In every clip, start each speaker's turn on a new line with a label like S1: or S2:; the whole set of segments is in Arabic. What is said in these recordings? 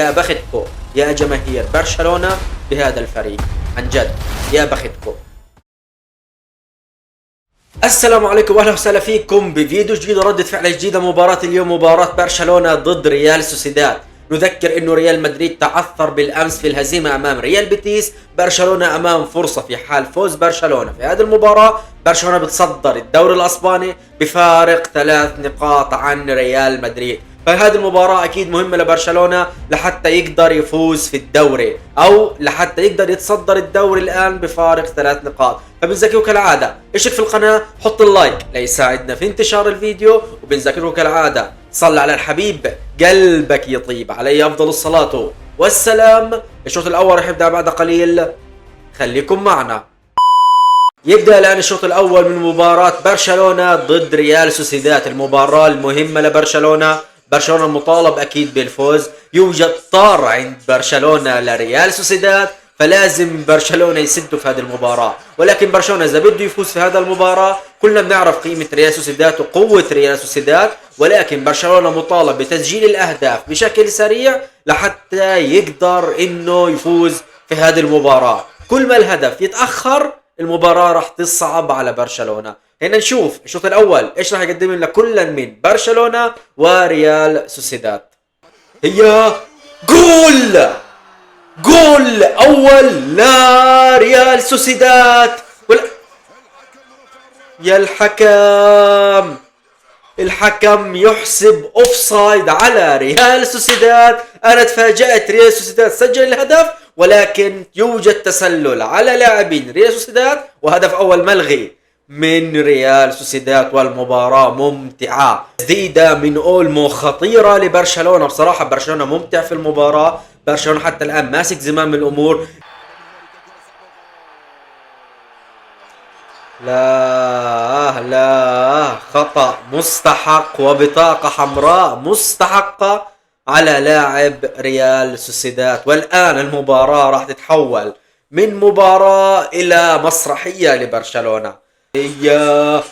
S1: يا بختكو يا جماهير برشلونة بهذا الفريق، عن جد يا بختكو. السلام عليكم واهلا وسهلا فيكم بفيديو جديد وردة فعل جديدة. مباراة اليوم مباراة برشلونة ضد ريال سوسيداد. نذكر انه ريال مدريد تعثر بالامس في الهزيمة امام ريال بيتيس. برشلونة امام فرصة في حال فوز برشلونة في هذه المباراة. برشلونة بتصدر الدوري الاسباني بفارق 3 نقاط عن ريال مدريد. فهذه المباراة أكيد مهمة لبرشلونة لحتى يقدر يفوز في الدوري أو لحتى يقدر يتصدر الدوري الآن بفارق 3 نقاط. فبنذكركم كالعادة اشترك في القناة، حط اللايك ليساعدنا في انتشار الفيديو، وبنذكركم كالعادة صل على الحبيب قلبك يطيب عليه أفضل الصلاة والسلام. الشوط الأول رح يبدأ بعد قليل، خليكم معنا. يبدأ الآن الشوط الأول من مباراة برشلونة ضد ريال سوسيداد، المباراة المهمة لبرشلونة. برشلونة مطالب أكيد بالفوز، يوجد طار عند برشلونة لريال سوسيداد، فلازم برشلونة يسدوا في هذه المباراة. ولكن برشلونة إذا بده يفوز في هذا المباراة، كلنا بنعرف قيمة ريال سوسيداد وقوة ريال سوسيداد، ولكن برشلونة مطالب بتسجيل الأهداف بشكل سريع لحتى يقدر إنه يفوز في هذه المباراة. كل ما الهدف يتأخر المباراة راح تصعب على برشلونة. هنا نشوف الشوط الأول إيش راح يقدم لنا كل من برشلونة وريال سوسيداد. هي جول أول لريال سوسيداد. يا الحكم يحسب اوفسايد على ريال سوسيداد. انا تفاجأت، ريال سوسيداد سجل الهدف ولكن يوجد تسلل على لاعبين ريال سوسيداد وهدف اول ملغي من ريال سوسيداد. والمباراة ممتعة، تسديدة من اولمو خطيرة لبرشلونة. بصراحة برشلونة ممتع في المباراة، برشلونة حتى الان ماسك زمام الامور. لا خطأ مستحق وبطاقة حمراء مستحقة على لاعب ريال سوسيداد. والآن المباراة راح تتحول من مباراة إلى مسرحية لبرشلونة. هي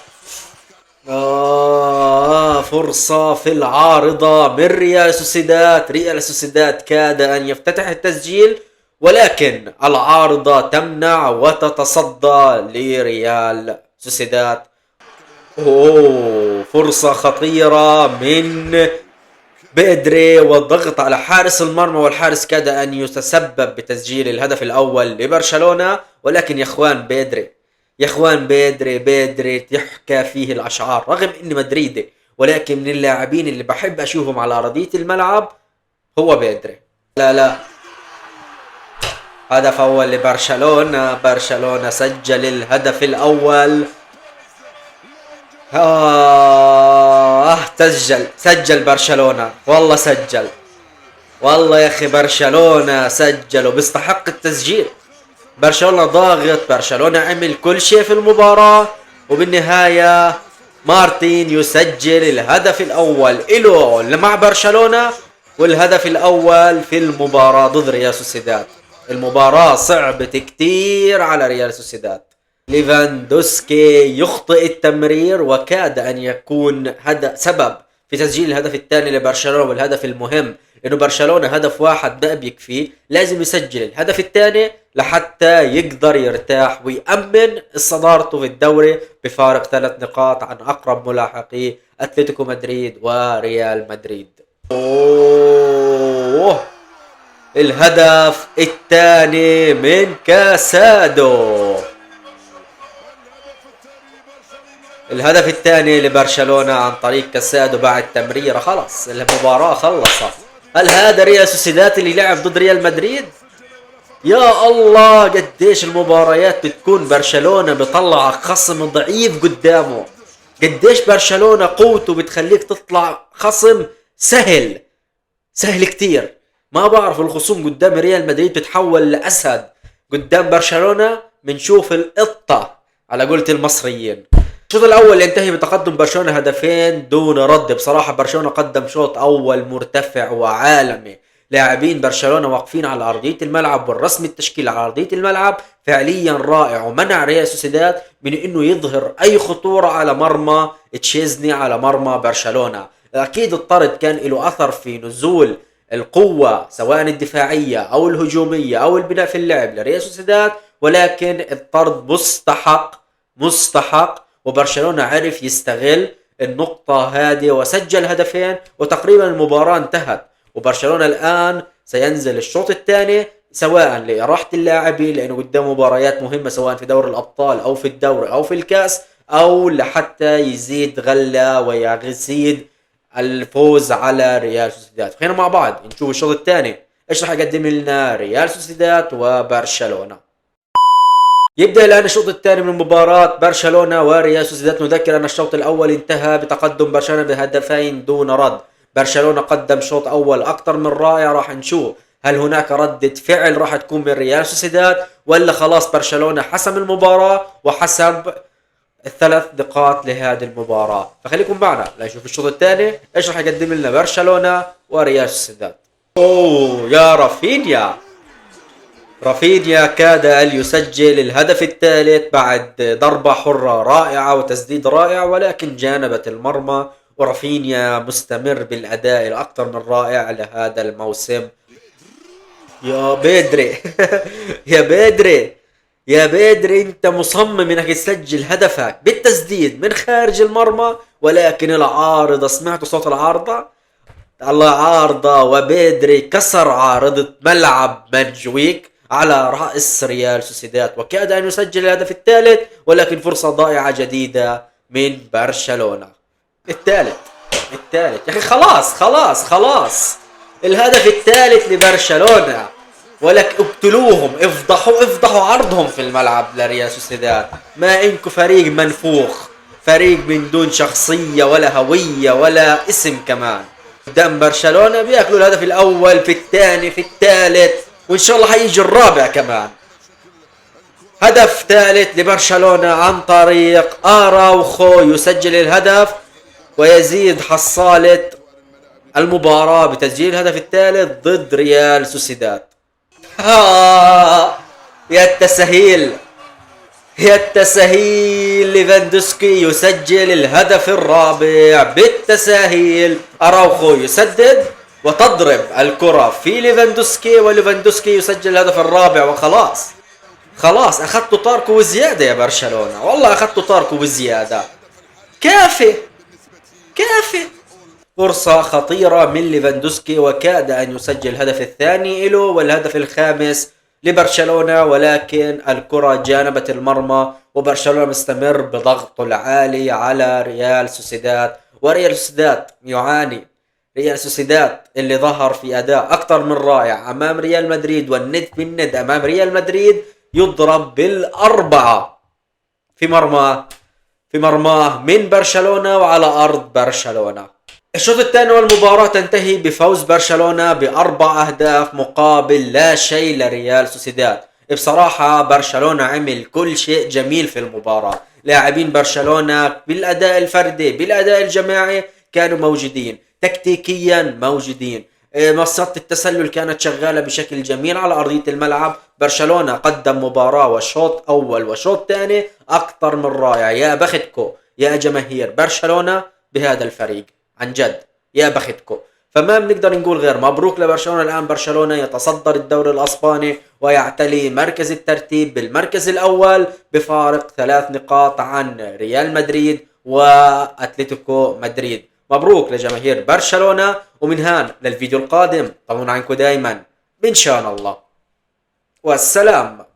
S1: فرصة في العارضة من ريال سوسيداد. ريال سوسيداد كاد أن يفتتح التسجيل ولكن العارضة تمنع وتتصدى لريال سوسيداد. فرصة خطيرة من بيدري والضغط على حارس المرمى، والحارس كاد أن يتسبب بتسجيل الهدف الأول لبرشلونة. ولكن يا اخوان بيدري يحكى فيه الأشعار، رغم اني مدريدي ولكن من اللاعبين اللي بحب اشوفهم على أرضية الملعب هو بيدري. لا هدف أول لبرشلونة. برشلونة سجل الهدف الأول. سجل برشلونة، والله سجل، والله يا أخي برشلونة سجل وبيستحق التسجيل. برشلونة ضاغط، برشلونة عمل كل شيء في المباراة، وبالنهاية مارتين يسجل الهدف الأول إله مع برشلونة، والهدف الأول في المباراة ضد ريال سوسيداد. المباراة صعبت كتير على ريال سوسيداد. ليفاندوسكي يخطئ التمرير وكاد أن يكون سبب في تسجيل الهدف الثاني لبرشلونة، والهدف المهم لأنه برشلونة هدف واحد ما بيكفي، لازم يسجل الهدف الثاني لحتى يقدر يرتاح ويأمن صدارته في الدوري بفارق 3 نقاط عن أقرب ملاحقي أتلتيكو مدريد وريال مدريد. الهدف الثاني من كاسادو. الهدف الثاني لبرشلونة عن طريق كاسادو بعد تمريرة. خلاص المباراة خلصت. هل هذا ريال سوسيداد اللي لعب ضد ريال مدريد؟ يا الله قديش المباريات بتكون برشلونة بطلع خصم ضعيف قدامه، قديش برشلونة قوته بتخليك تطلع خصم سهل كتير. ما بعرف الخصوم قدام ريال مدريد بتحول لأسد، قدام برشلونة بنشوف القطة على قولة المصريين. الشوط الأول ينتهي بتقدم برشلونة هدفين دون رد. بصراحة برشلونة قدم شوط أول مرتفع وعالمي، لاعبين برشلونة واقفين على أرضية الملعب والرسم التشكيل على أرضية الملعب فعليا رائع، ومنع ريال سوسيداد من إنه يظهر أي خطورة على مرمى تشيزني، على مرمى برشلونة. أكيد الطرد كان له أثر في نزول القوة سواء الدفاعية أو الهجومية أو البناء في اللعب لريال سوسيداد، ولكن الطرد مستحق وبرشلونة عرف يستغل النقطة هذه وسجل هدفين وتقريبا المباراة انتهت. وبرشلونة الآن سينزل الشوط الثاني سواء لراحة اللاعبين لأنه قدام مباريات مهمة سواء في دوري الأبطال أو في الدوري أو في الكأس، أو لحتى يزيد غلة ويزيد الفوز على ريال سوسيداد. خلينا مع بعض نشوف الشوط الثاني ايش راح يقدم لنا ريال سوسيداد وبرشلونة. يبدأ الآن الشوط الثاني من مباراة برشلونة وريال سوسيداد. نذكر أن الشوط الأول انتهى بتقدم برشلونة بهدفين دون رد. برشلونة قدم شوط أول أكثر من رائع، راح نشوف هل هناك ردة فعل راح تكون من ريال سوسيداد ولا خلاص برشلونة حسم المباراة وحسب الثلاث نقاط لهذه المباراة. فخليكم معنا لنشوف الشوط الثاني ايش راح يقدم لنا برشلونة وريال سوسيداد. اوه يا رافينيا كاد أن يسجل الهدف الثالث بعد ضربة حرة رائعة وتسديد رائع، ولكن جانبت المرمى. ورافينيا مستمر بالأداء الأكثر من رائع لهذا الموسم. يا بيدري يا بيدري انت مصمم انك تسجل هدفك بالتسديد من خارج المرمى، ولكن العارضة، سمعتوا صوت العارضة؟ العارضة وبيدري كسر عارضة ملعب منجويك على رأس ريال سوسيداد وكاد أن يسجل الهدف الثالث، ولكن فرصة ضائعة جديدة من برشلونة. الثالث يا أخي، خلاص الهدف الثالث لبرشلونة، ولك اقتلوهم، افضحوا عرضهم في الملعب لريال سوسيداد. ما انكو فريق منفوخ، فريق من دون شخصية ولا هوية ولا اسم كمان. قدام برشلونة بياكلوا الهدف الأول في الثاني في الثالث وإن شاء الله حيجي الرابع كمان. هدف ثالث لبرشلونة عن طريق آراوخو يسجل الهدف ويزيد حصالة المباراة بتسجيل الهدف الثالث ضد ريال سوسيداد. يا التسهيل ليفاندوسكي يسجل الهدف الرابع بالتساهيل. أراوخو يسدد وتضرب الكرة في ليفاندوسكي وليفاندوسكي يسجل الهدف الرابع وخلاص. أخذتوا طاركو وزيادة يا برشلونة، والله أخذتوا طاركو وزيادة. كافي. فرصة خطيرة من ليفاندوسكي وكاد أن يسجل الهدف الثاني له والهدف الخامس لبرشلونة، ولكن الكرة جانبت المرمى وبرشلونة مستمر بضغطه العالي على ريال سوسيداد. وريال سوسيداد يعاني. ريال سوسيداد اللي ظهر في أداء أكثر من رائع أمام ريال مدريد والند بالند أمام ريال مدريد، يضرب بالأربعة في مرماه من برشلونة وعلى أرض برشلونة. الشوط الثاني والمباراة تنتهي بفوز برشلونة ب4 أهداف مقابل لا شيء لريال سوسيداد. بصراحة برشلونة عمل كل شيء جميل في المباراة. لاعبين برشلونة بالأداء الفردي بالأداء الجماعي كانوا موجودين، تكتيكيا موجودين، مصات التسلل كانت شغالة بشكل جميل على أرضية الملعب. برشلونة قدم مباراة وشوط أول وشوط ثاني أكثر من رائع. يا بختكو يا جماهير برشلونة بهذا الفريق، عن جد يا بختكو. فما بنقدر نقول غير مبروك لبرشلونة. الآن برشلونة يتصدر الدوري الأسباني ويعتلي مركز الترتيب بالمركز الأول بفارق 3 نقاط عن ريال مدريد وأتلتيكو مدريد. مبروك لجماهير برشلونة. ومن هان للفيديو القادم طمنوا عنكم دايما من شان الله، والسلام.